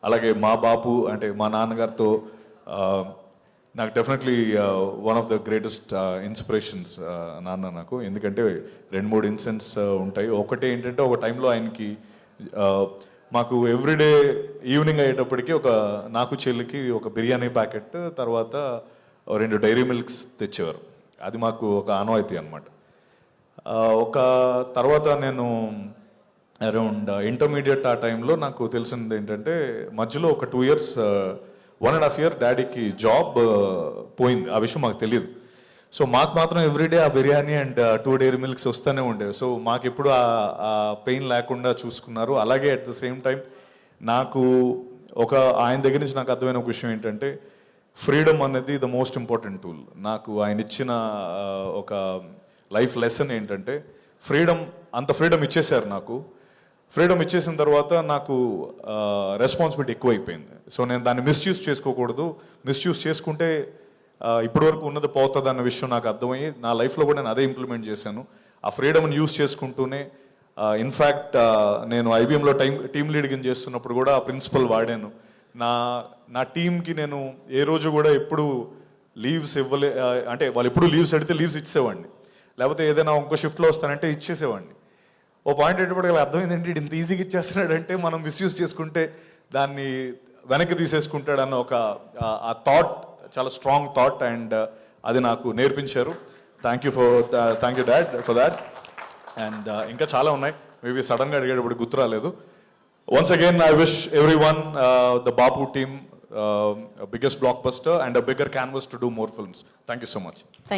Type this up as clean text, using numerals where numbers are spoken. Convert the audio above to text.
అలాగే మా బాపు అంటే మా నాన్నగారితో నాకు definitely one of the greatest inspirations నాన్న నాకు. ఎందుకంటే 2-3 ఇన్సిడెంట్స్ ఉంటాయి. ఒకటి ఏంటంటే ఒక టైంలో ఆయనకి మాకు ఎవ్రీడే ఈవినింగ్ అయ్యేటప్పటికి నాకు చెల్లికి ఒక బిర్యానీ ప్యాకెట్, తర్వాత 2 డైరీ మిల్క్స్ తెచ్చేవారు. అది మాకు ఒక ఆనవాయితీ అనమాట. ఒక తర్వాత నేను అరౌండ్ ఇంటర్మీడియట్ ఆ టైంలో నాకు తెలిసింది ఏంటంటే మధ్యలో ఒక 2 years 1.5 year డాడీకి జాబ్ పోయింది. ఆ విషయం మాకు తెలియదు. సో మాకు మాత్రం ఎవ్రీడే ఆ బిర్యానీ అండ్ 2 డైరీ మిల్క్స్ వస్తూనే ఉండేవి. సో మాకు ఎప్పుడు ఆ పెయిన్ లేకుండా చూసుకున్నారు. అలాగే అట్ ద సేమ్ టైం నాకు ఆయన దగ్గర నుంచి నాకు అర్థమైన ఒక విషయం ఏంటంటే ఫ్రీడమ్ అనేది ద మోస్ట్ ఇంపార్టెంట్ టూల్. నాకు ఆయన ఇచ్చిన ఒక లైఫ్ లెసన్ ఏంటంటే అంత ఫ్రీడమ్ ఇచ్చేశారు నాకు. ఫ్రీడమ్ ఇచ్చేసిన తర్వాత నాకు రెస్పాన్సిబిలిటీ ఎక్కువైపోయింది. సో నేను దాన్ని మిస్యూజ్ చేసుకోకూడదు. మిస్యూజ్ చేసుకుంటే ఇప్పటివరకు ఉన్నది పోతుంది అన్న విషయం నాకు అర్థమయ్యి నా లైఫ్లో కూడా నేను అదే ఇంప్లిమెంట్ చేశాను. ఆ ఫ్రీడమ్ని యూజ్ చేసుకుంటూనే ఇన్ఫ్యాక్ట్ నేను ఐబీఎంలో టీమ్ లీడింగ్ చేస్తున్నప్పుడు కూడా ఆ ప్రిన్సిపల్ వాడాను. నా టీంకి నేను ఏ రోజు కూడా ఎప్పుడు లీవ్స్ అంటే వాళ్ళు ఎప్పుడు లీవ్స్ అడిగితే లీవ్స్ ఇచ్చేవాడిని, లేకపోతే ఏదైనా ఇంకో షిఫ్ట్లో వస్తానంటే ఇచ్చేసేవాడిని. ఓ పాయింట్ ఏంటప్పటికీ అర్థమైంది ఏంటి, ఇంత ఈజీగా ఇచ్చేస్తున్నాడంటే మనం మిస్యూజ్ చేసుకుంటే దాన్ని వెనక్కి తీసేసుకుంటాడన్న ఆ థాట్ చాలా స్ట్రాంగ్ థాట్, అండ్ అది నాకు నేర్పించారు. Thank you dad for that. And ఇంకా చాలా ఉన్నాయి, మేబీ సడన్గా అడిగేటప్పుడు గుర్తు రాలేదు. Once again I wish everyone the Bapu team biggest blockbuster and a bigger canvas to do more films. Thank you so much.